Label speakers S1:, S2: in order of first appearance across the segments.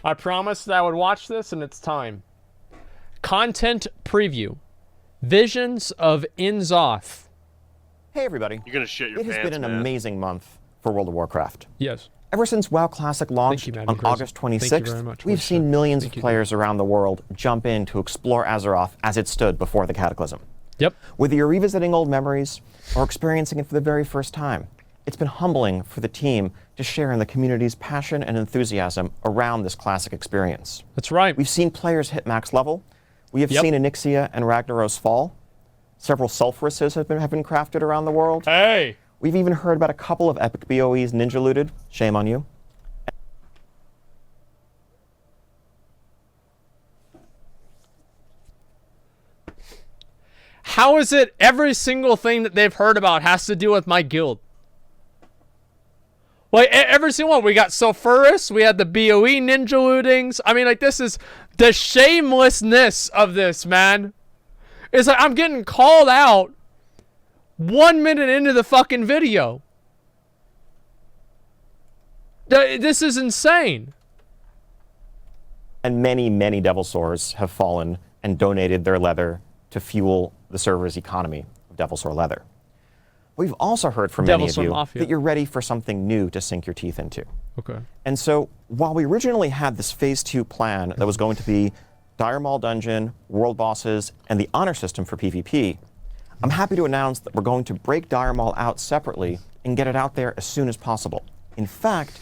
S1: I promised that I would watch this, and it's time. Content preview. Visions of N'Zoth.
S2: Hey everybody.
S3: You're gonna shit your pants,
S2: It has been an
S3: man.
S2: amazing month for World of Warcraft.
S1: Yes.
S2: Ever since WoW Classic launched on August 26th, we've seen millions of players around the world jump in to explore Azeroth as it stood before the Cataclysm.
S1: Yep.
S2: Whether you're revisiting old memories or experiencing it for the very first time, it's been humbling for the team to share in the community's passion and enthusiasm around this classic experience.
S1: That's right.
S2: We've seen players hit max level. We have seen Onyxia and Ragnaros fall. Several Sulfuruses have been crafted around the world.
S1: Hey!
S2: We've even heard about a couple of epic BOEs ninja looted. Shame on you.
S1: How is it every single thing that they've heard about has to do with my guild? Like, every single one. We got Sulfurus, we had the BOE ninja lootings. I mean, like, this is the shamelessness of this, man. It's like I'm getting called out 1 minute into the fucking video. This is insane.
S2: And many, many Devil Sores have fallen and donated their leather to fuel the server's economy of Devil Sore leather. We've also heard from many of you that you're ready for something new to sink your teeth into.
S1: Okay.
S2: And so, while we originally had this Phase 2 plan that was going to be Dire Maul Dungeon, World Bosses, and the Honor System for PvP, I'm happy to announce that we're going to break Dire Maul out separately and get it out there as soon as possible. In fact,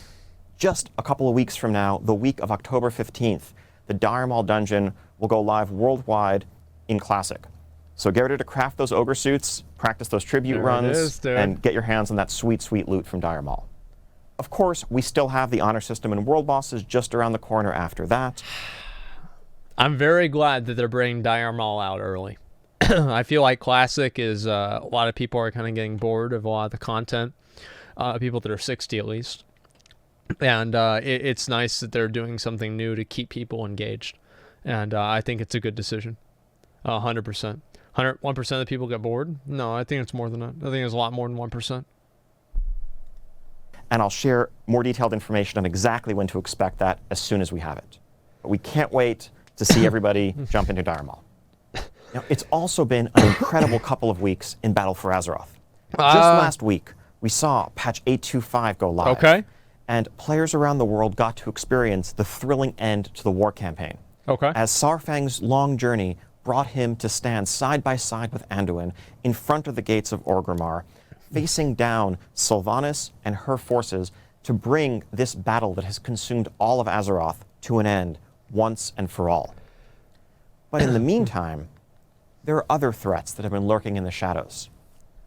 S2: just a couple of weeks from now, the week of October 15th, the Dire Maul Dungeon will go live worldwide in Classic. So get ready to craft those ogre suits, practice those tribute runs, and get your hands on that sweet, sweet loot from Dire Maul. Of course, we still have the Honor System and World Bosses just around the corner after that.
S1: I'm very glad that they're bringing Dire Maul out early. I feel like Classic is, a lot of people are kind of getting bored of a lot of the content. People that are 60 at least. And it's nice that they're doing something new to keep people engaged. And I think it's a good decision. 100%. 101% of the people get bored? No, I think it's more than that. I think it's a lot more than 1%.
S2: And I'll share more detailed information on exactly when to expect that as soon as we have it. But we can't wait to see everybody jump into Dire Maul. Now, it's also been an incredible couple of weeks in Battle for Azeroth. Just last week, we saw patch 825 go live.
S1: Okay.
S2: And players around the world got to experience the thrilling end to the war campaign.
S1: Okay.
S2: As Saurfang's long journey brought him to stand side by side with Anduin in front of the gates of Orgrimmar, facing down Sylvanas and her forces to bring this battle that has consumed all of Azeroth to an end once and for all. But in the meantime, there are other threats that have been lurking in the shadows.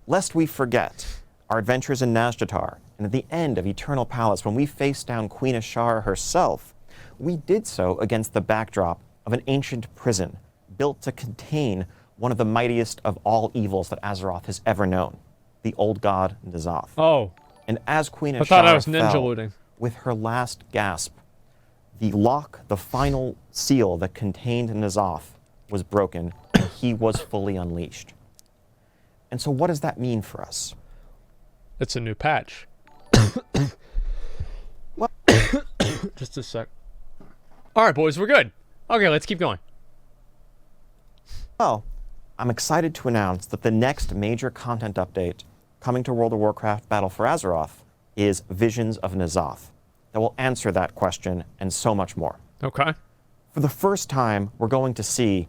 S2: Lest we forget our adventures in Nazjatar, and at the end of Eternal Palace, when we faced down Queen Ashara herself, we did so against the backdrop of an ancient prison built to contain one of the mightiest of all evils that Azeroth has ever known, the old god N'Zoth.
S1: Oh.
S2: And as Queen Ashara
S1: thought I was ninja
S2: fell,
S1: looting.
S2: with her last gasp, the lock, the final seal that contained N'Zoth, was broken, and he was fully unleashed. And so what does that mean for us?
S1: It's a new patch. Just a sec. All right, boys, we're good. Okay, let's keep going.
S2: Well, I'm excited to announce that the next major content update coming to World of Warcraft Battle for Azeroth is Visions of N'Zoth that will answer that question and so much more.
S1: Okay.
S2: For the first time, we're going to see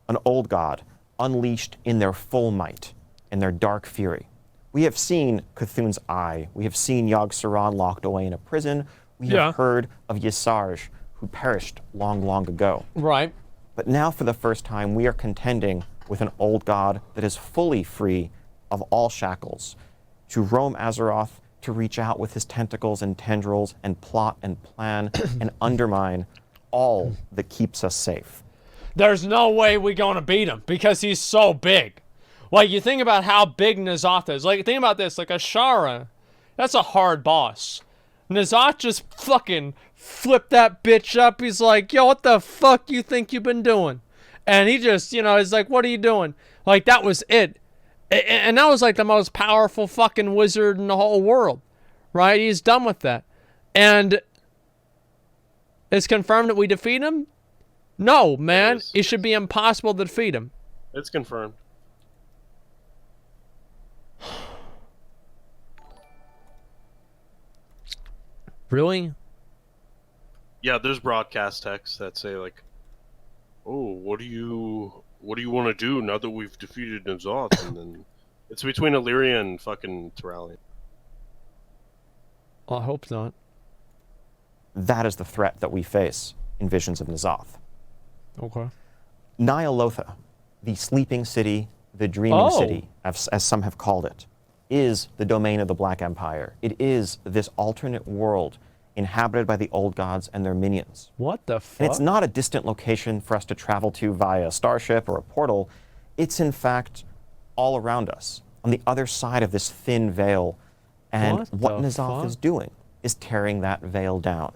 S2: an old god unleashed in their full might, in their dark fury. We have seen Cthulhu's Eye. We have seen Yogg-Saron locked away in a prison. We have heard of Ysarge, who perished long, long ago.
S1: Right.
S2: But now, for the first time, we are contending with an old god that is fully free of all shackles, to roam Azeroth, to reach out with his tentacles and tendrils and plot and plan and undermine all that keeps us safe.
S1: There's no way we're going to beat him because he's so big. Like, you think about how big N'Zoth is. Like, think about this. Like, Ashara, that's a hard boss. N'Zoth just fucking flipped that bitch up. He's like, yo, what the fuck you think you've been doing? And he just, you know, he's like, what are you doing? Like, that was it. And that was like the most powerful fucking wizard in the whole world. Right? He's done with that. And It's confirmed that we defeat him? No, man.
S3: It is.
S1: It should be impossible to defeat him.
S3: It's confirmed.
S1: Really?
S3: Yeah, there's broadcast texts that say like, "Oh, what do you want to do now that we've defeated N'Zoth?" And then it's between Illyria and fucking Terralion.
S1: Well, I hope not.
S2: That is the threat that we face in Visions of N'Zoth.
S1: Okay.
S2: Ny'alotha, the sleeping city, the dreaming city, as some have called it, is the domain of the Black Empire. It is this alternate world inhabited by the old gods and their minions.
S1: What the fuck?
S2: And it's not a distant location for us to travel to via a starship or a portal. It's in fact all around us, on the other side of this thin veil. And what N'Zoth is doing is tearing that veil down,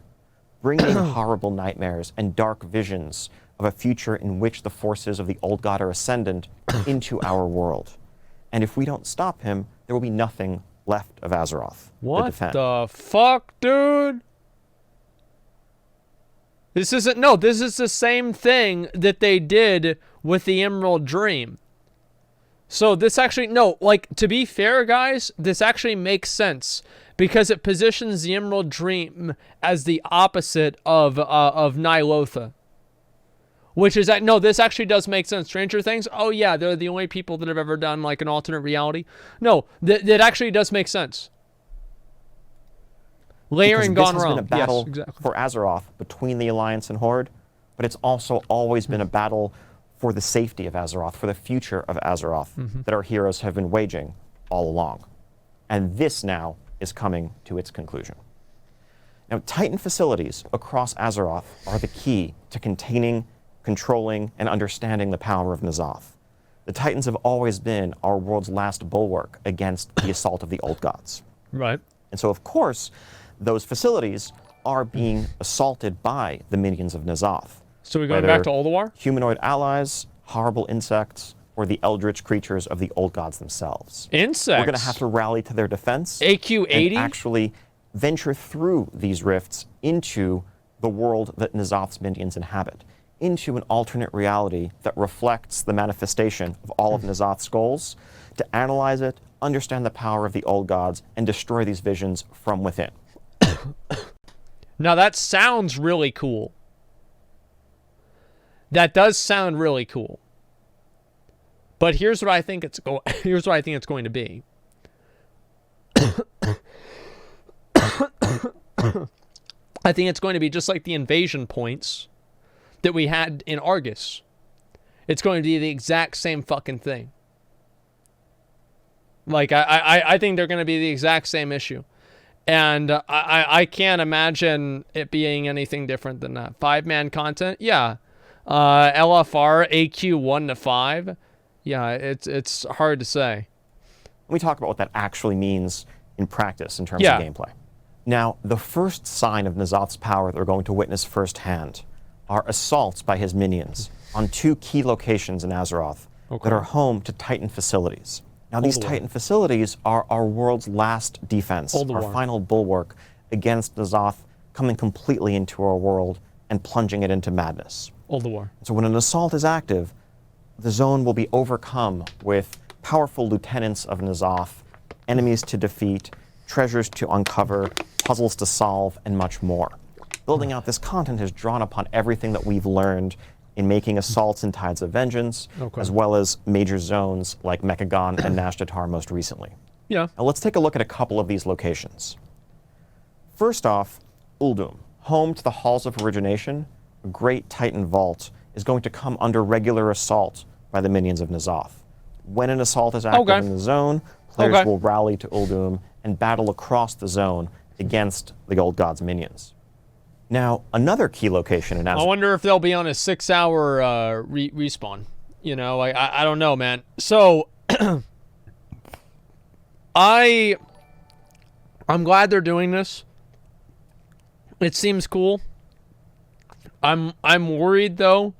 S2: bringing horrible nightmares and dark visions of a future in which the forces of the old god are ascendant into our world. And if we don't stop him, there will be nothing left of Azeroth to defend.
S1: What the fuck, dude? This isn't, no, this is the same thing that they did with the Emerald Dream. So this actually, no, like, to be fair, guys, this actually makes sense because it positions the Emerald Dream as the opposite of Ny'alotha. Which is, no, this actually does make sense. Stranger Things, oh yeah, they're the only people that have ever done, like, an alternate reality. No, that actually does make sense. Layering gone
S2: this has
S1: wrong.
S2: been a battle
S1: Yes, exactly.
S2: for Azeroth between the Alliance and Horde, but it's also always been a battle for the safety of Azeroth, for the future of Azeroth that our heroes have been waging all along. And this now is coming to its conclusion. Now, Titan facilities across Azeroth are the key to containing, controlling, and understanding the power of N'Zoth. The Titans have always been our world's last bulwark against the assault of the old gods.
S1: Right.
S2: And so, of course, those facilities are being assaulted by the minions of N'Zoth.
S1: So we're going back to Ulduar?
S2: Humanoid allies, horrible insects, or the eldritch creatures of the old gods themselves.
S1: Insects?
S2: We're going to have to rally to their defense.
S1: AQ-80?
S2: And actually venture through these rifts into the world that N'Zoth's minions inhabit, into an alternate reality that reflects the manifestation of all of N'Zoth's goals, to analyze it, understand the power of the old gods, and destroy these visions from within.
S1: Now that sounds really cool. That does sound really cool. But here's what I think it's here's what I think it's going to be. I think it's going to be just like the invasion points that we had in Argus. It's going to be the exact same fucking thing. Like, I think they're going to be the exact same issue. And I can't imagine it being anything different than that. 5-man content? Yeah. LFR, AQ 1 to 5? Yeah, it's hard to say.
S2: Let me talk about what that actually means in practice in terms of gameplay. Now, the first sign of N'Zoth's power that we're going to witness firsthand are assaults by his minions on 2 key locations in Azeroth that are home to Titan facilities. Now, these Titan facilities are our world's last defense, our final bulwark against N'Zoth coming completely into our world and plunging it into madness. So when an assault is active, the zone will be overcome with powerful lieutenants of N'Zoth, enemies to defeat, treasures to uncover, puzzles to solve, and much more. Building out this content has drawn upon everything that we've learned in making assaults in Tides of Vengeance, as well as major zones like Mechagon and Nashtatar most recently.
S1: Yeah.
S2: Now let's take a look at a couple of these locations. First off, Uldum, home to the Halls of Origination, a great Titan vault, is going to come under regular assault by the minions of N'Zoth. When an assault is active in the zone, players will rally to Uldum and battle across the zone against the Old God's minions. Now, another key location in Azeroth.
S1: I wonder if they'll be on a 6-hour respawn. You know, I don't know, man. So, I'm glad they're doing this. It seems cool. I'm worried though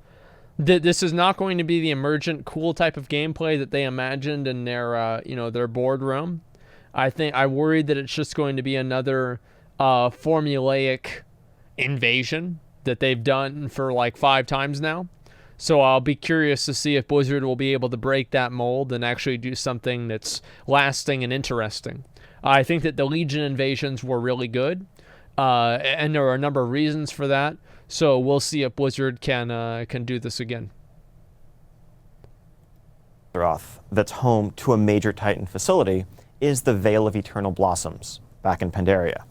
S1: that this is not going to be the emergent cool type of gameplay that they imagined in their their boardroom. I'm worried that it's just going to be another formulaic invasion that they've done for like 5 times now. So I'll be curious to see if Blizzard will be able to break that mold and actually do something that's lasting and interesting. I think that the Legion invasions were really good, and there are a number of reasons for that. So we'll see if Blizzard can do this again.
S2: Azeroth, that's home to a major Titan facility, is the Veil of Eternal Blossoms back in Pandaria.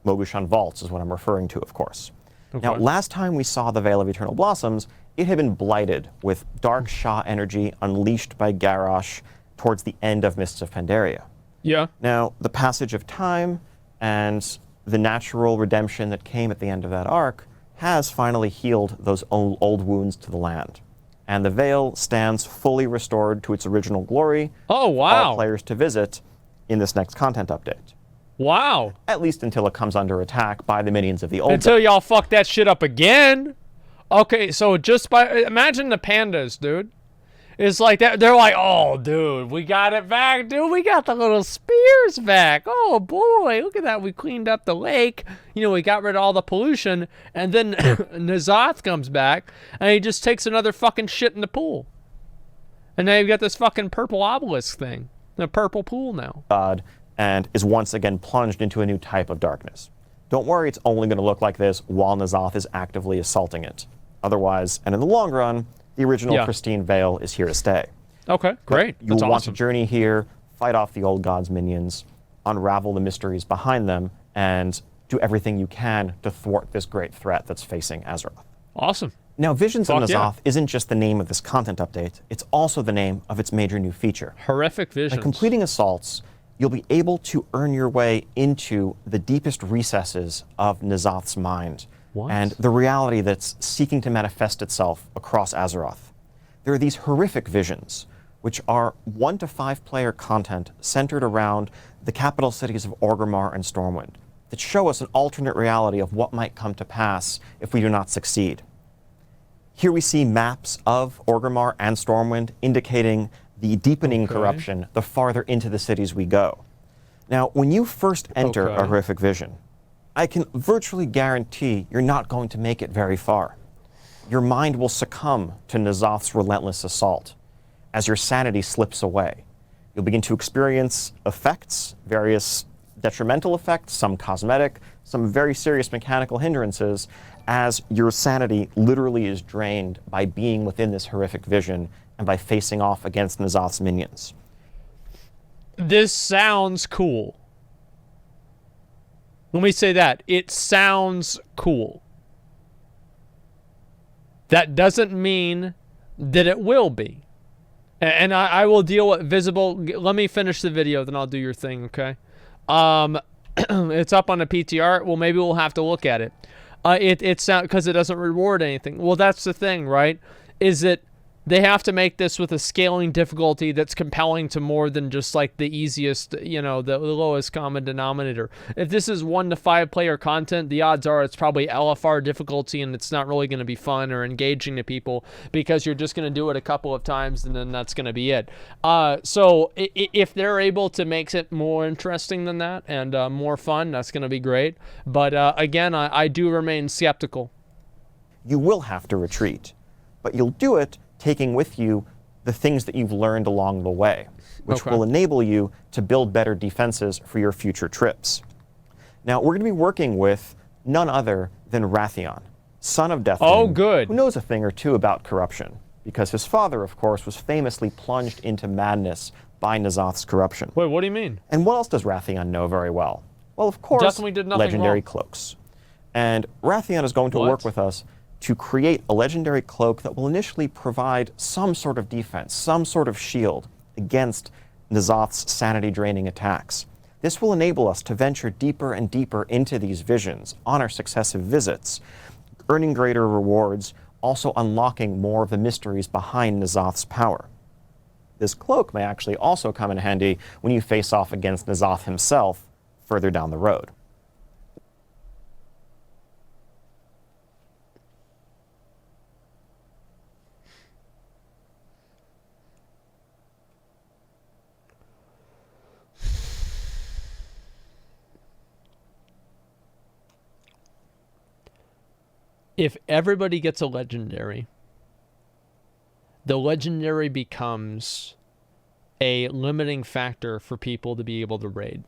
S2: Mogushan Vaults is what I'm referring to, of course.
S1: Okay.
S2: Now, last time we saw the Veil of Eternal Blossoms, it had been blighted with dark Shah energy unleashed by Garrosh towards the end of Mists of Pandaria.
S1: Yeah.
S2: Now, the passage of time and the natural redemption that came at the end of that arc has finally healed those old wounds to the land. And the Veil stands fully restored to its original glory
S1: Oh,
S2: for
S1: wow.
S2: all players to visit in this next content update.
S1: Wow.
S2: At least until it comes under attack by the minions of the old.
S1: Until y'all fuck that shit up again. Okay, so just by imagine the pandas, dude. It's like that. They're like, oh, dude, we got it back, dude. We got the little spears back. Oh boy, look at that. We cleaned up the lake. You know, we got rid of all the pollution. And then N'Zoth comes back, and he just takes another fucking shit in the pool. And now you've got this fucking purple obelisk thing, the purple pool now.
S2: God, and is once again plunged into a new type of darkness. Don't worry, it's only going to look like this while N'Zoth is actively assaulting it. Otherwise, and in the long run, the original pristine Veil is here to stay.
S1: Okay, great.
S2: You'll want to journey here, fight off the old gods' minions, unravel the mysteries behind them, and do everything you can to thwart this great threat that's facing Azeroth.
S1: Awesome.
S2: Now, Visions of
S1: Fuck yeah.
S2: N'Zoth isn't just the name of this content update, it's also the name of its major new feature.
S1: Horrific visions.
S2: By completing assaults, you'll be able to earn your way into the deepest recesses of N'Zoth's mind.
S1: What?
S2: And the reality that's seeking to manifest itself across Azeroth. There are these horrific visions, which are 1 to 5 player content centered around the capital cities of Orgrimmar and Stormwind, that show us an alternate reality of what might come to pass if we do not succeed. Here we see maps of Orgrimmar and Stormwind indicating the deepening corruption the farther into the cities we go. Now, when you first enter a horrific vision, I can virtually guarantee you're not going to make it very far. Your mind will succumb to N'Zoth's relentless assault as your sanity slips away. You'll begin to experience effects, various detrimental effects, some cosmetic, some very serious mechanical hindrances, as your sanity literally is drained by being within this horrific vision and by facing off against N'Zoth's minions.
S1: This sounds cool. Let me say that. It sounds cool. That doesn't mean that it will be. And I will deal with visible. Let me finish the video, then I'll do your thing, okay? It's up on the PTR. Well, maybe we'll have to look at it. It's not because it doesn't reward anything. Well, that's the thing, right? Is that they have to make this with a scaling difficulty that's compelling to more than just like the easiest, you know, the lowest common denominator. If this is 1 to 5 player content, the odds are it's probably LFR difficulty and it's not really going to be fun or engaging to people because you're just going to do it a couple of times and then that's going to be it. So if they're able to make it more interesting than that and more fun, that's going to be great. But again, I do remain skeptical.
S2: You will have to retreat, but you'll do it taking with you the things that you've learned along the way, which will enable you to build better defenses for your future trips. Now, we're going to be working with none other than Wrathion, son of Deathwing,
S1: Oh, good.
S2: who knows a thing or two about corruption, because his father, of course, was famously plunged into madness by N'Zoth's corruption.
S1: Wait, what do you mean?
S2: And what else does Wrathion know very well? Well, of course,
S1: Definitely did nothing
S2: legendary
S1: wrong.
S2: cloaks. And Wrathion is going to work with us to create a legendary cloak that will initially provide some sort of defense, some sort of shield against N'Zoth's sanity-draining attacks. This will enable us to venture deeper and deeper into these visions on our successive visits, earning greater rewards, also unlocking more of the mysteries behind N'Zoth's power. This cloak may actually also come in handy when you face off against N'Zoth himself further down the road.
S1: if everybody gets a legendary, the legendary becomes a limiting factor for people to be able to raid.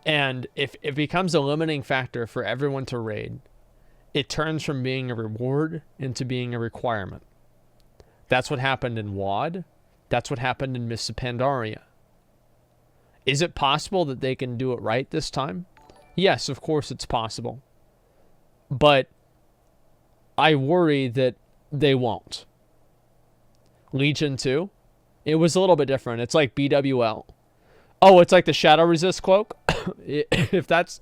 S1: And if it becomes a limiting factor for everyone to raid, it turns from being a reward into being a requirement. That's what happened in WoD. That's what happened in Mists of Pandaria. Is it possible that they can do it right this time? Yes, of course it's possible. But I worry that they won't. Legion 2, it was a little bit different. It's like BWL. Oh, it's like the Shadow Resist cloak? if that's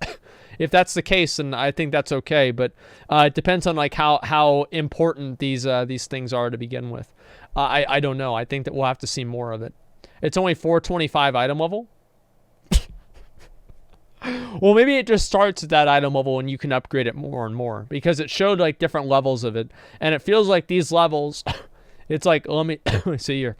S1: the case, then I think that's okay. But it depends on like how important these things are to begin with. I don't know. I think that we'll have to see more of it. It's only 425 item level. Well, maybe it just starts at that item level and you can upgrade it more and more, because it showed like different levels of it, and it feels like these levels it's like, let me see here.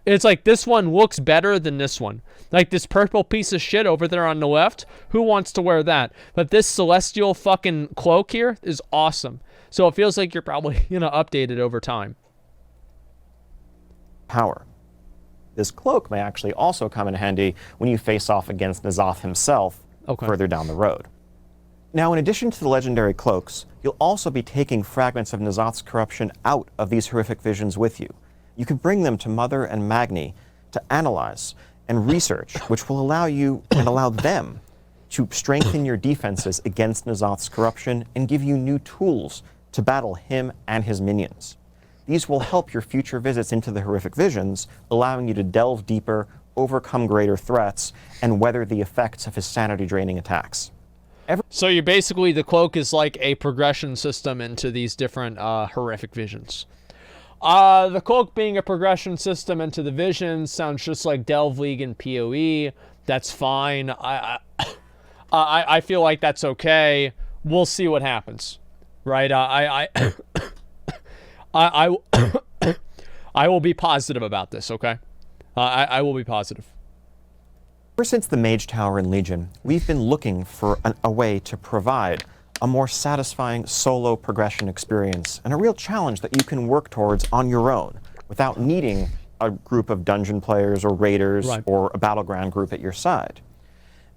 S1: It's like this one looks better than this one. Like this purple piece of shit over there on the left, who wants to wear that? But this celestial fucking cloak here is awesome. So it feels like you're probably gonna update it over time.
S2: Power. This cloak may actually also come in handy when you face off against N'Zoth himself further down the road. Now, in addition to the legendary cloaks, you'll also be taking fragments of N'Zoth's corruption out of these horrific visions with you. You can bring them to Mother and Magni to analyze and research, which will allow you and allow them to strengthen your defenses against N'Zoth's corruption and give you new tools to battle him and his minions. These will help your future visits into the horrific visions, allowing you to delve deeper, overcome greater threats, and weather the effects of his sanity-draining attacks.
S1: So you basically, the cloak is like a progression system into these different horrific visions. The cloak being a progression system into the visions sounds just like Delve League and PoE. That's fine. I feel like that's okay. We'll see what happens, right? I will be positive about this, okay? I will be positive.
S2: Ever since the Mage Tower in Legion, we've been looking for a way to provide a more satisfying solo progression experience and a real challenge that you can work towards on your own without needing a group of dungeon players or raiders or a battleground group at your side.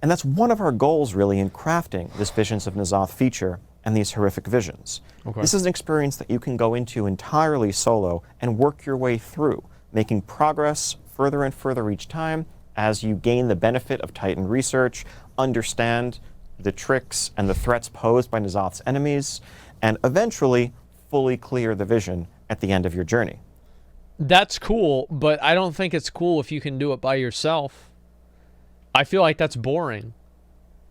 S2: And that's one of our goals, really, in crafting this Visions of N'Zoth feature and these horrific visions. This is an experience that you can go into entirely solo and work your way through, making progress further and further each time as you gain the benefit of Titan research, understand the tricks and the threats posed by N'Zoth's enemies, and eventually fully clear the vision at the end of your journey.
S1: That's cool, but I don't think it's cool if you can do it by yourself. I feel like that's boring.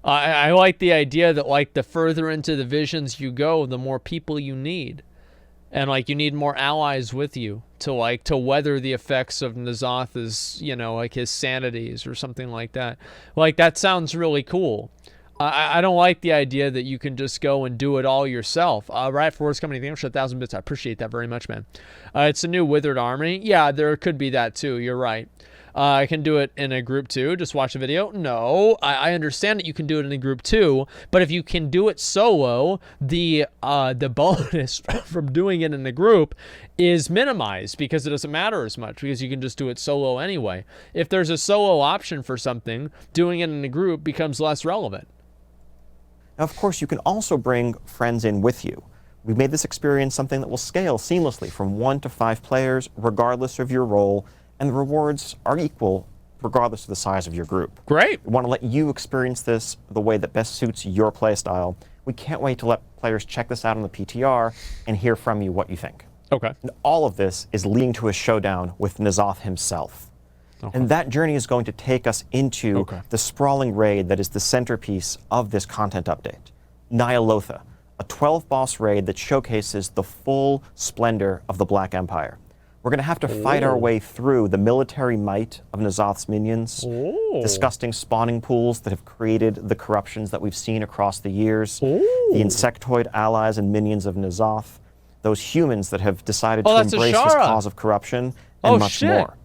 S1: I like the idea that like the further into the visions you go, the more people you need. And like you need more allies with you to weather the effects of N'Zoth's, you know, like his sanities or something like that. Like that sounds really cool. I don't like the idea that you can just go and do it all yourself. Right, for what's coming, thank you for 1,000 bits. I appreciate that very much, man. It's a new Withered Army. Yeah, there could be that too. You're right. I can do it in a group too. Just watch a video. No, I understand that you can do it in a group too. But if you can do it solo, the bonus from doing it in a group is minimized because it doesn't matter as much because you can just do it solo anyway. If there's a solo option for something, doing it in a group becomes less relevant.
S2: Now, of course, you can also bring friends in with you. We've made this experience something that will scale seamlessly from 1 to 5 players, regardless of your role, and the rewards are equal regardless of the size of your group.
S1: Great.
S2: We want to let you experience this the way that best suits your playstyle. We can't wait to let players check this out on the PTR and hear from you what you think.
S1: Okay.
S2: And all of this is leading to a showdown with N'Zoth himself. Okay. And that journey is going to take us into the sprawling raid that is the centerpiece of this content update. Ny'alotha, a 12-boss raid that showcases the full splendor of the Black Empire. We're going to have to fight our way through the military might of N'Zoth's minions, disgusting spawning pools that have created the corruptions that we've seen across the years, the insectoid allies and minions of N'Zoth, those humans that have decided to embrace this cause of corruption, and much more.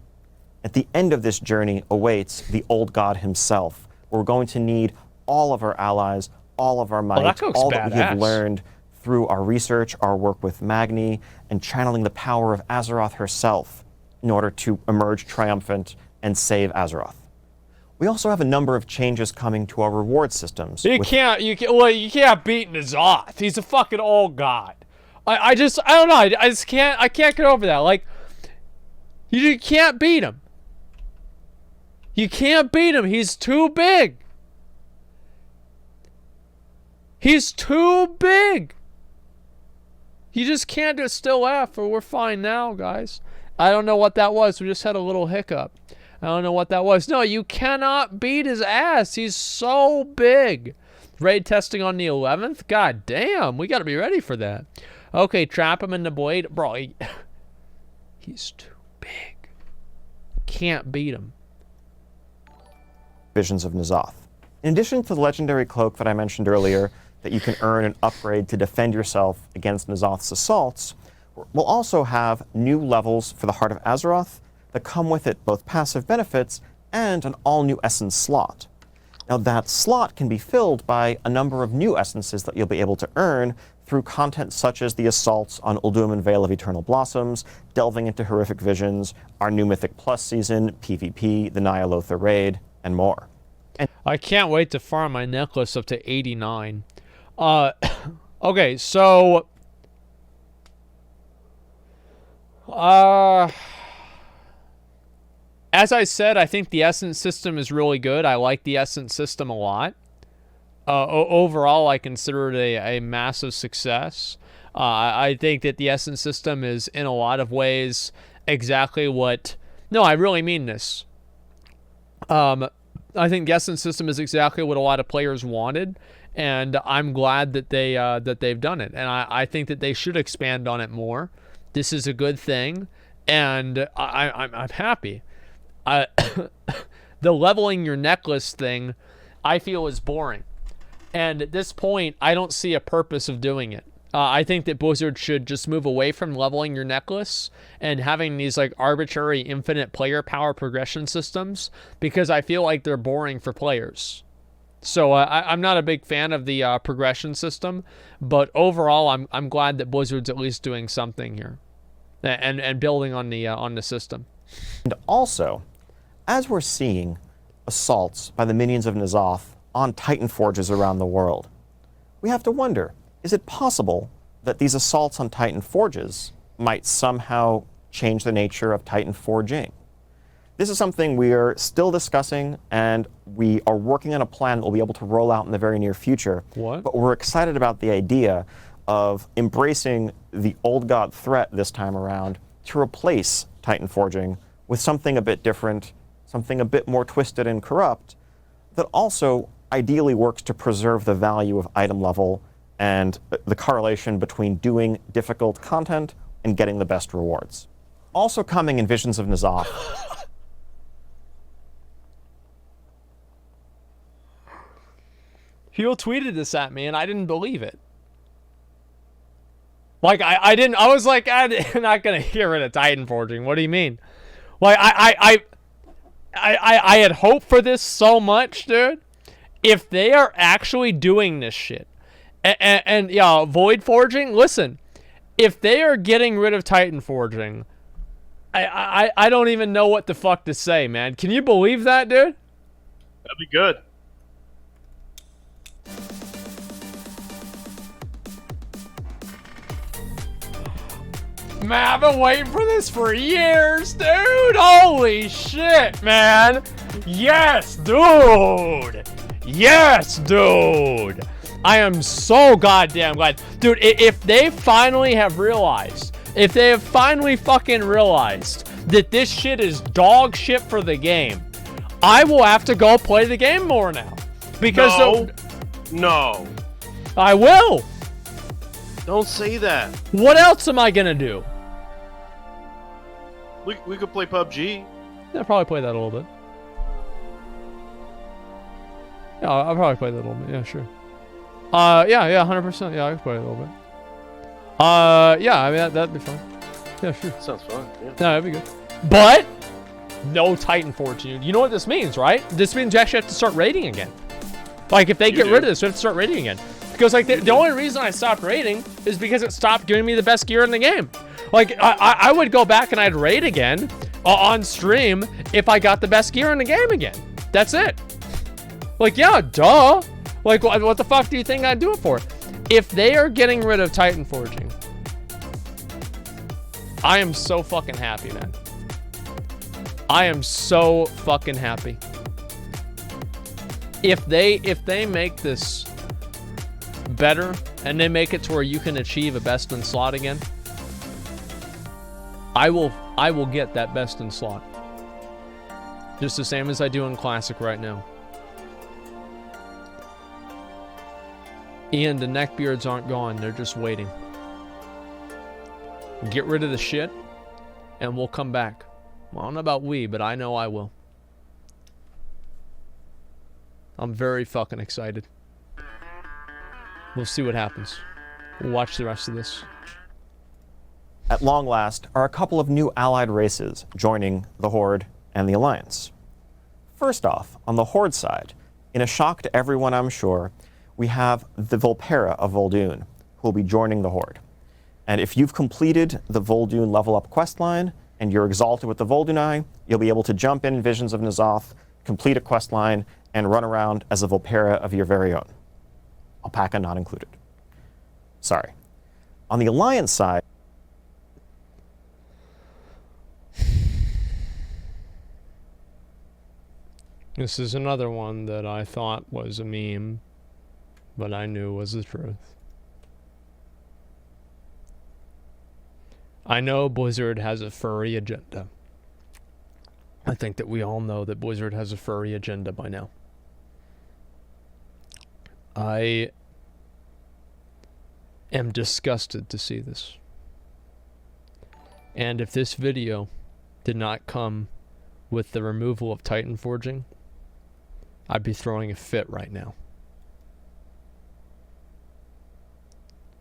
S2: At the end of this journey awaits the old god himself. We're going to need all of our allies, all of our might, all that we have learned through our research, our work with Magni, and channeling the power of Azeroth herself in order to emerge triumphant and save Azeroth. We also have a number of changes coming to our reward systems.
S1: You can't beat N'Zoth. He's a fucking old god. I don't know. I can't get over that. Like, you can't beat him. You can't beat him. He's too big. He's too big. You just can't do a still F, or we're fine now, guys. I don't know what that was. We just had a little hiccup. I don't know what that was. No, you cannot beat his ass. He's so big. Raid testing on the 11th? God damn, we got to be ready for that. Okay, trap him in the blade. Bro, he's too big. Can't beat him.
S2: Visions of N'Zoth. In addition to the legendary cloak that I mentioned earlier, that you can earn and upgrade to defend yourself against N'Zoth's assaults, we'll also have new levels for the Heart of Azeroth that come with it both passive benefits and an all-new essence slot. Now that slot can be filled by a number of new essences that you'll be able to earn through content such as the assaults on Uldum and Vale of Eternal Blossoms, delving into Horrific Visions, our new Mythic Plus season, PvP, the Nyalotha raid, and more.
S1: I can't wait to farm my necklace up to 89. Okay, so as I said, I think the essence system is really good. I like the essence system a lot. Overall, I consider it a massive success. I think that the essence system is, in a lot of ways, exactly what... No, I really mean this. I think the essence system is exactly what a lot of players wanted, and I'm glad that they've done it. And I think that they should expand on it more. This is a good thing, and I'm happy. The leveling your necklace thing, I feel, is boring. And at this point, I don't see a purpose of doing it. I think that Blizzard should just move away from leveling your necklace and having these like arbitrary infinite player power progression systems, because I feel like they're boring for players. So I'm not a big fan of the progression system, but overall I'm glad that Blizzard's at least doing something here and building on the system.
S2: And also, as we're seeing assaults by the minions of N'Zoth on Titan Forges around the world, we have to wonder, is it possible that these assaults on Titan Forges might somehow change the nature of Titan Forging? This is something we are still discussing, and we are working on a plan that we'll be able to roll out in the very near future.
S1: What?
S2: But we're excited about the idea of embracing the old god threat this time around to replace Titan Forging with something a bit different, something a bit more twisted and corrupt, that also ideally works to preserve the value of item level and the correlation between doing difficult content and getting the best rewards. Also coming in Visions of N'Zoth.
S1: People tweeted this at me and I didn't believe it. Like I didn't. I was like, I'm not gonna get rid of Titan Forging. What do you mean? Like I had hoped for this so much, dude. If they are actually doing this shit, and yeah, Void Forging. Listen, if they are getting rid of Titan Forging, I don't even know what the fuck to say, man. Can you believe that, dude?
S3: That'd be good.
S1: Man, I've been waiting for this for years, dude. Holy shit, man. Yes, dude. Yes, dude. I am so goddamn glad. Dude, if they finally have realized, if they have finally fucking realized that this shit is dog shit for the game, I will have to go play the game more now. Because
S3: No.
S1: I will.
S3: Don't say that.
S1: What else am I gonna do?
S3: We could play PUBG.
S1: I'll probably play that a little bit. Yeah, I'll probably play that a little bit. Yeah, sure. Yeah, 100%. Yeah, I can play it a little bit. Yeah, I mean, that'd be fun. Yeah, sure.
S3: Sounds fun. Yeah.
S1: No, that'd be good. But no Titan Fortune. You know what this means, right? This means you actually have to start raiding again. Like, if they
S3: You
S1: get
S3: do.
S1: rid of this, we have to start raiding again. Because, like, the only reason I stopped raiding is because it stopped giving me the best gear in the game. Like, I would go back and I'd raid again on stream if I got the best gear in the game again. That's it. Like, yeah, duh. Like, what the fuck do you think I'd do it for? If they are getting rid of Titanforging, I am so fucking happy, man. I am so fucking happy. If they make this better and they make it to where you can achieve a best in slot again, I will get that best in slot. Just the same as I do in Classic right now. Ian, the neckbeards aren't gone, they're just waiting. Get rid of the shit, and we'll come back. Well, I don't know about we, but I know I will. I'm very fucking excited. We'll see what happens. We'll watch the rest of this.
S2: At long last are a couple of new allied races joining the Horde and the Alliance. First off, on the Horde side, in a shock to everyone I'm sure, we have the Volpera of Vol'dun, who will be joining the Horde. And if you've completed the Vol'dun level up questline, and you're exalted with the Vol'dunai, you'll be able to jump in Visions of N'Zoth, complete a questline, and run around as a Volpera of your very own. Alpaca not included. Sorry. On the Alliance side,
S1: This is another one that I thought was a meme, but I knew was the truth. I know Blizzard has a furry agenda. I think that we all know that Blizzard has a furry agenda by now. I am disgusted to see this. And if this video did not come with the removal of Titanforging, I'd be throwing a fit right now.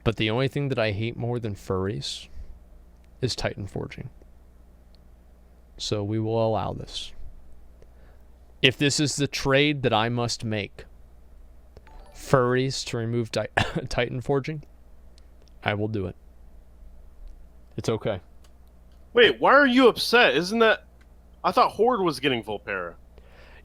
S1: But the only thing that I hate more than furries is Titanforging. So we will allow this. If this is the trade that I must make, furries to remove Titanforging, I will do it. It's okay.
S3: Wait, why are you upset? Isn't that... I thought Horde was getting Volpera.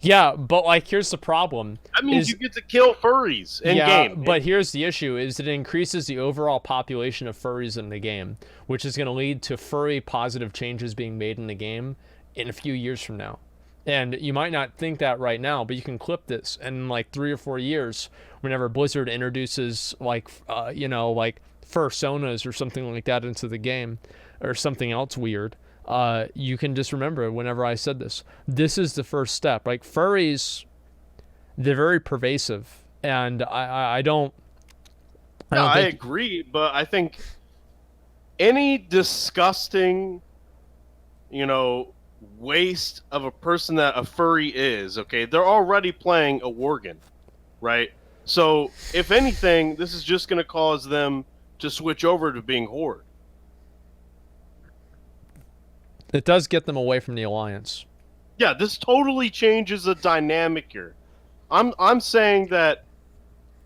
S1: Yeah, but like, here's the problem.
S3: That means you get to kill furries in game.
S1: But here's the issue, is it increases the overall population of furries in the game, which is going to lead to furry positive changes being made in the game in a few years from now. And you might not think that right now, but you can clip this, and in like 3 or 4 years, whenever Blizzard introduces like, like fursonas or something like that into the game, or something else weird, you can just remember whenever I said this. This is the first step. Like, furries, they're very pervasive, and I don't think...
S3: I agree, but I think any disgusting, waste of a person that a furry is, okay, they're already playing a Worgen, right? So, if anything, this is just going to cause them to switch over to being Horde.
S1: It does get them away from the Alliance.
S3: Yeah, this totally changes the dynamic here. I'm saying that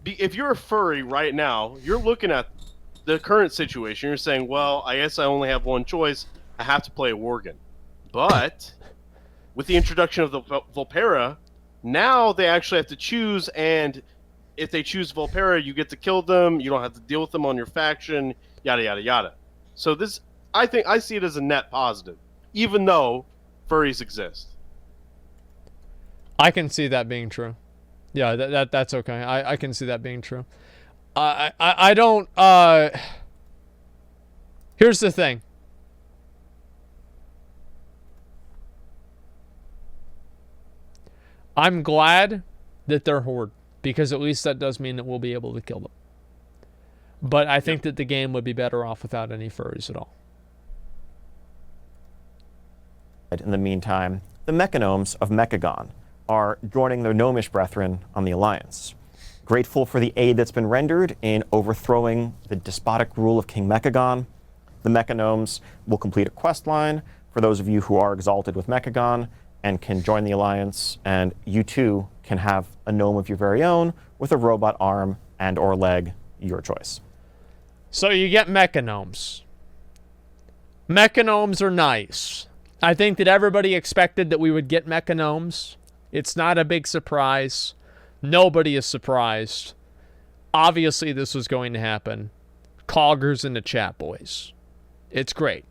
S3: if you're a furry right now, you're looking at the current situation. You're saying, well, I guess I only have one choice. I have to play a Worgen. But with the introduction of the Volpera, now they actually have to choose, and if they choose Volpera, you get to kill them. You don't have to deal with them on your faction, yada, yada, yada. So this, I think, I see it as a net positive, even though furries exist.
S1: I can see that being true. Yeah, that's okay. I can see that being true. I don't... Here's the thing. I'm glad that they're Horde, because at least that does mean that we'll be able to kill them. But I think that the game would be better off without any furries at all.
S2: in the meantime, the Mechanomes of Mechagon are joining their gnomish brethren on the Alliance. Grateful for the aid that's been rendered in overthrowing the despotic rule of King Mechagon, the Mechanomes will complete a quest line for those of you who are exalted with Mechagon and can join the Alliance, and you too can have a gnome of your very own with a robot arm and or leg, your choice.
S1: So you get mechanomes. Mechanomes are nice. I think that everybody expected that we would get mechanomes. It's not a big surprise. Nobody is surprised. Obviously, this was going to happen. Coggers in the chat, boys. It's great.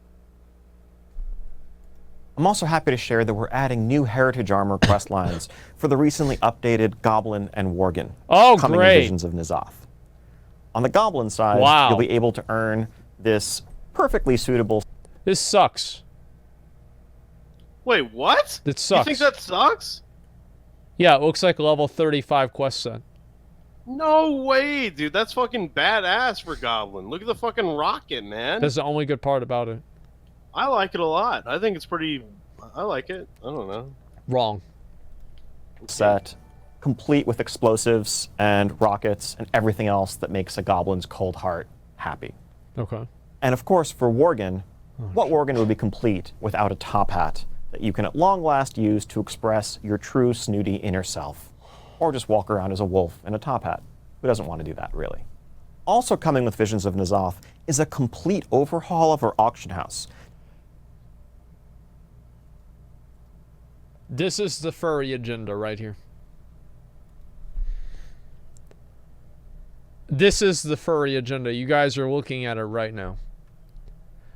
S2: I'm also happy to share that we're adding new Heritage Armor quest lines for the recently updated Goblin and Worgen coming in Visions of N'Zoth. On the Goblin side, you'll be able to earn this perfectly suitable...
S1: This sucks.
S3: Wait, what?
S1: It sucks.
S3: You think that sucks?
S1: Yeah, it looks like a level 35 quest set.
S3: No way, dude. That's fucking badass for Goblin. Look at the fucking rocket, man.
S1: That's the only good part about it.
S3: I like it a lot. I think it's pretty... I like it. I don't know.
S1: Wrong.
S2: Set, complete with explosives and rockets and everything else that makes a Goblin's cold heart happy.
S1: Okay.
S2: And of course, for Worgen, what Worgen would be complete without a top hat that you can at long last use to express your true snooty inner self? Or just walk around as a wolf in a top hat. Who doesn't want to do that, really? Also coming with Visions of N'Zoth is a complete overhaul of our auction house.
S1: This is the furry agenda right here. This is the furry agenda. You guys are looking at it right now.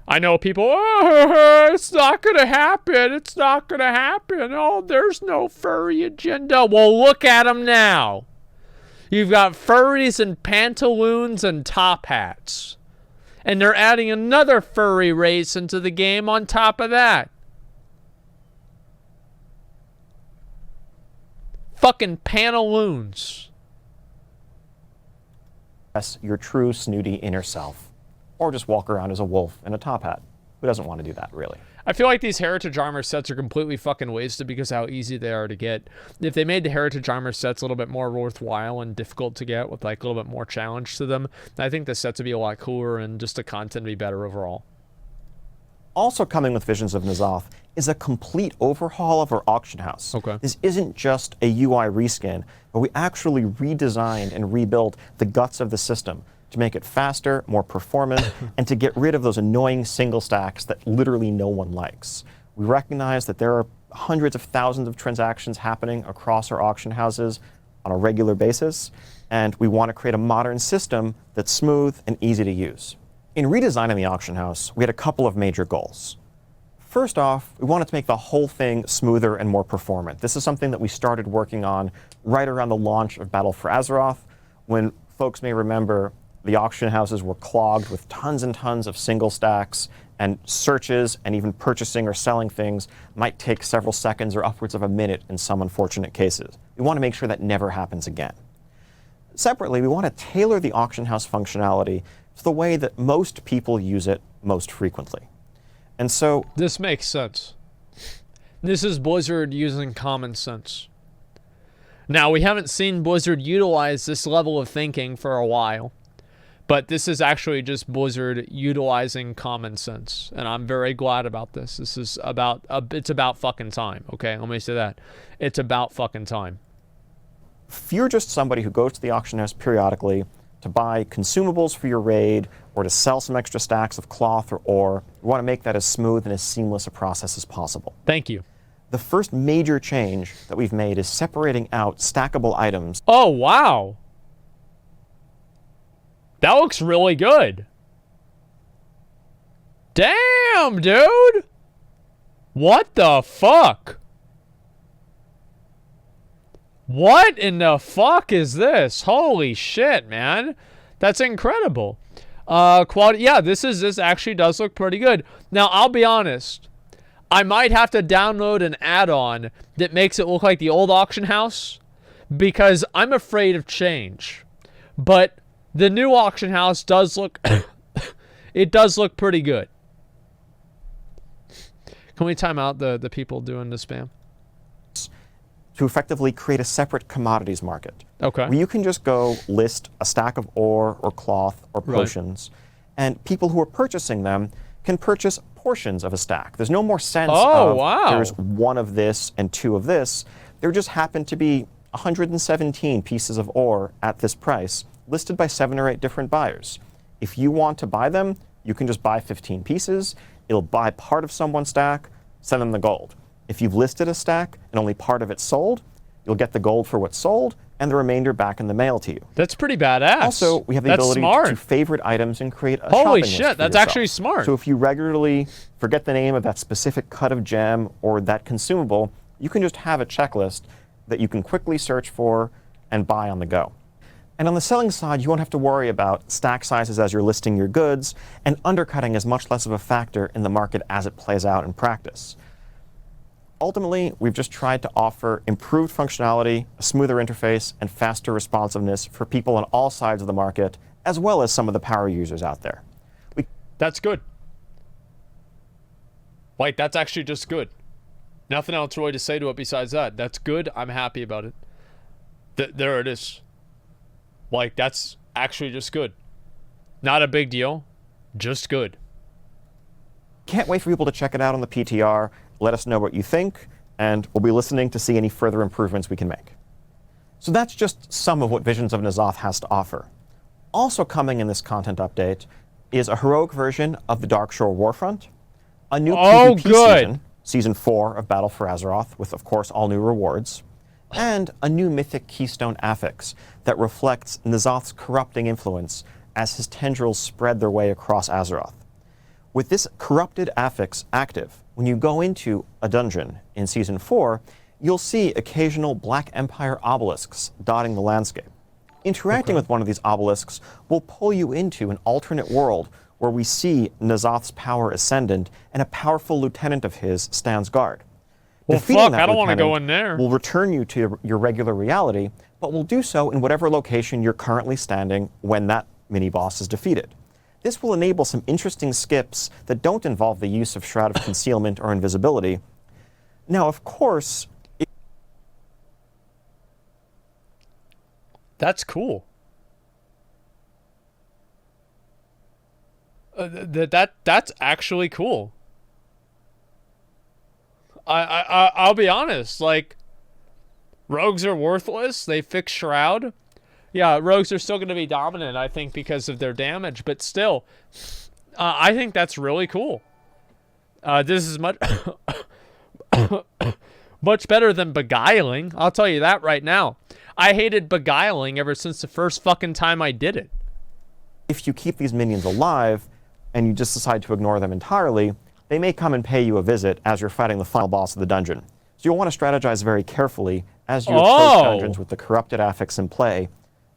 S1: I know people, oh, it's not going to happen. It's not going to happen. Oh, there's no furry agenda. Well, look at them now. You've got furries and pantaloons and top hats. And they're adding another furry race into the game on top of that. Fucking pantaloons.
S2: Your true snooty inner self. Or just walk around as a wolf in a top hat. Who doesn't want to do that, really?
S1: I feel like these Heritage Armor sets are completely fucking wasted because of how easy they are to get. If they made the Heritage Armor sets a little bit more worthwhile and difficult to get with like a little bit more challenge to them, I think the sets would be a lot cooler and just the content would be better overall.
S2: Also coming with Visions of N'Zoth is a complete overhaul of our auction house.
S1: Okay.
S2: This isn't just a UI reskin, but we actually redesigned and rebuilt the guts of the system to make it faster, more performant, and to get rid of those annoying single stacks that literally no one likes. We recognize that there are hundreds of thousands of transactions happening across our auction houses on a regular basis, and we want to create a modern system that's smooth and easy to use. In redesigning the auction house, we had a couple of major goals. First off, we wanted to make the whole thing smoother and more performant. This is something that we started working on right around the launch of Battle for Azeroth, when folks may remember the auction houses were clogged with tons and tons of single stacks, and searches and even purchasing or selling things might take several seconds or upwards of a minute in some unfortunate cases. We want to make sure that never happens again. Separately, we want to tailor the auction house functionality to the way that most people use it most frequently. And so...
S1: This makes sense. This is Blizzard using common sense. Now, we haven't seen Blizzard utilize this level of thinking for a while. But this is actually just Blizzard utilizing common sense. And I'm very glad about this. This is about, it's about fucking time, okay? Let me say that. It's about fucking time.
S2: If you're just somebody who goes to the auction house periodically to buy consumables for your raid or to sell some extra stacks of cloth or ore, you want to make that as smooth and as seamless a process as possible.
S1: Thank you.
S2: The first major change that we've made is separating out stackable items.
S1: Oh, wow. That looks really good. Damn, dude. What the fuck? What in the fuck is this? Holy shit, man. That's incredible. Quality, yeah, this actually does look pretty good. Now, I'll be honest. I might have to download an add-on that makes it look like the old auction house because I'm afraid of change. But the new auction house does look, it does look pretty good. Can we time out the people doing the spam?
S2: To effectively create a separate commodities market.
S1: Okay.
S2: Where you can just go list a stack of ore or cloth or potions, and people who are purchasing them can purchase portions of a stack. There's no more sense of
S1: wow.
S2: there's one of this and two of this. There just happen to be 117 pieces of ore at this price, listed by 7 or 8 different buyers. If you want to buy them, you can just buy 15 pieces. It'll buy part of someone's stack, send them the gold. If you've listed a stack and only part of it sold, you'll get the gold for what's sold and the remainder back in the mail to you.
S1: That's pretty badass.
S2: Also, we have the ability to favorite items and create a shopping list for yourself.
S1: That's actually smart.
S2: So if you regularly forget the name of that specific cut of gem or that consumable, you can just have a checklist that you can quickly search for and buy on the go. And on the selling side, you won't have to worry about stack sizes as you're listing your goods, and undercutting is much less of a factor in the market as it plays out in practice. Ultimately, we've just tried to offer improved functionality, a smoother interface, and faster responsiveness for people on all sides of the market, as well as some of the power users out there.
S1: That's good. Like, that's actually just good. Nothing else really to say to it besides that. That's good. I'm happy about it. There it is. Like, that's actually just good. Not a big deal. Just good.
S2: Can't wait for people to check it out on the PTR. Let us know what you think, and we'll be listening to see any further improvements we can make. So that's just some of what Visions of N'Zoth has to offer. Also coming in this content update is a heroic version of the Darkshore Warfront, a new PvP season, Season 4 of Battle for Azeroth, with, of course, all new rewards, and a new mythic keystone affix that reflects N'Zoth's corrupting influence as his tendrils spread their way across Azeroth. With this corrupted affix active, when you go into a dungeon in Season 4, you'll see occasional Black Empire obelisks dotting the landscape. Interacting with one of these obelisks will pull you into an alternate world where we see N'Zoth's power ascendant and a powerful lieutenant of his stands guard.
S1: Well,
S2: Defeating that
S1: I don't want to
S2: lieutenant
S1: go in there.
S2: will return you to your regular reality, but will do so in whatever location you're currently standing when that mini-boss is defeated. This will enable some interesting skips that don't involve the use of Shroud of Concealment or Invisibility. Now, of course...
S1: That's cool. That's actually cool. I'll be honest, like, rogues are worthless. They fix Shroud. Yeah, rogues are still going to be dominant, I think, because of their damage, but still, I think that's really cool. This is much much better than Beguiling. I'll tell you that right now. I hated Beguiling ever since the first fucking time I did it.
S2: If you keep these minions alive and you just decide to ignore them entirely, they may come and pay you a visit as you're fighting the final boss of the dungeon. So you'll want to strategize very carefully as you approach dungeons with the corrupted affix in play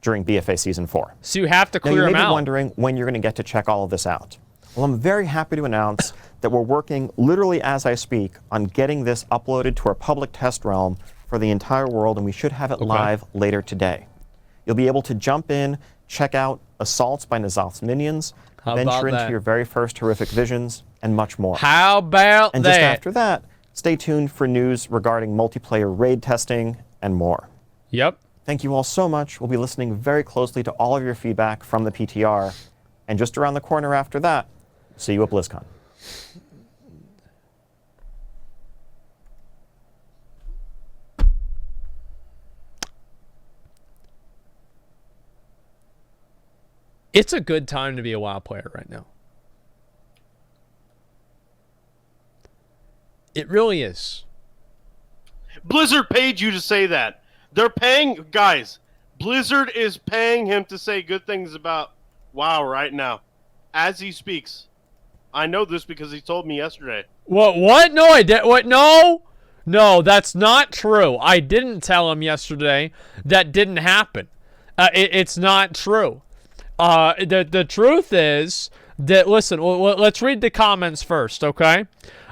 S2: during BFA Season 4.
S1: So you have to clear them out.
S2: Now, you may be wondering when you're going to get to check all of this out. Well, I'm very happy to announce that we're working literally as I speak on getting this uploaded to our public test realm for the entire world, and we should have it live later today. You'll be able to jump in, check out assaults by N'Zoth's minions, venture into your very first horrific visions, and much more.
S1: How about
S2: and just after that, stay tuned for news regarding multiplayer raid testing and more.
S1: Yep.
S2: Thank you all so much. We'll be listening very closely to all of your feedback from the PTR. And just around the corner after that, see you at BlizzCon.
S1: It's a good time to be a WoW player right now. It really is.
S3: Blizzard paid you to say that. They're paying, guys, Blizzard is paying him to say good things about WoW right now, as he speaks. I know this because he told me yesterday.
S1: What? No, I did. What? No, that's not true. I didn't tell him yesterday. That didn't happen. It's not true. The truth is that, listen, let's read the comments first, okay?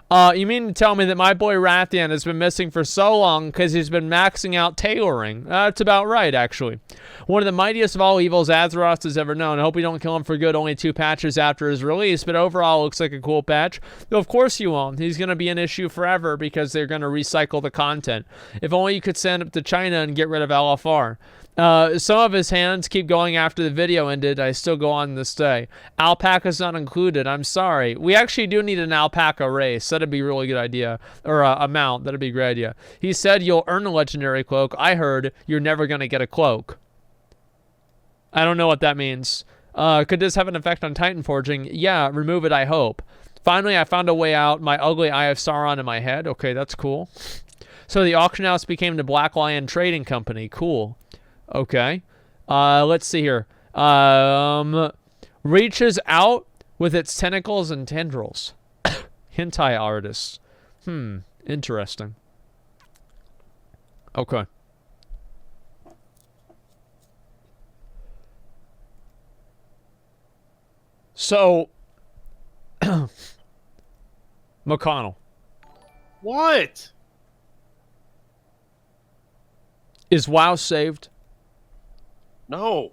S1: You mean to tell me that my boy Rathian has been missing for so long because he's been maxing out tailoring? That's about right, actually. One of the mightiest of all evils Azeroth has ever known. I hope you don't kill him for good only 2 patches after his release, but overall looks like a cool patch. Though of course you won't. He's going to be an issue forever because they're going to recycle the content. If only you could send him to China and get rid of LFR. Some of his hands keep going after the video ended. I still go on this day. Alpaca's not included. I'm sorry. We actually do need an alpaca race. That'd be a really good idea. Or a mount. That'd be a great idea. He said you'll earn a legendary cloak. I heard you're never going to get a cloak. I don't know what that means. Could this have an effect on Titanforging? Yeah, remove it, I hope. Finally, I found a way out. My ugly Eye of Sauron in my head. Okay, that's cool. So the auction house became the Black Lion Trading Company. Cool. Okay. Let's see here. Reaches out with its tentacles and tendrils. Hentai artists. Interesting. Okay. So, McConnell.
S3: What?
S1: Is WoW saved?
S3: No.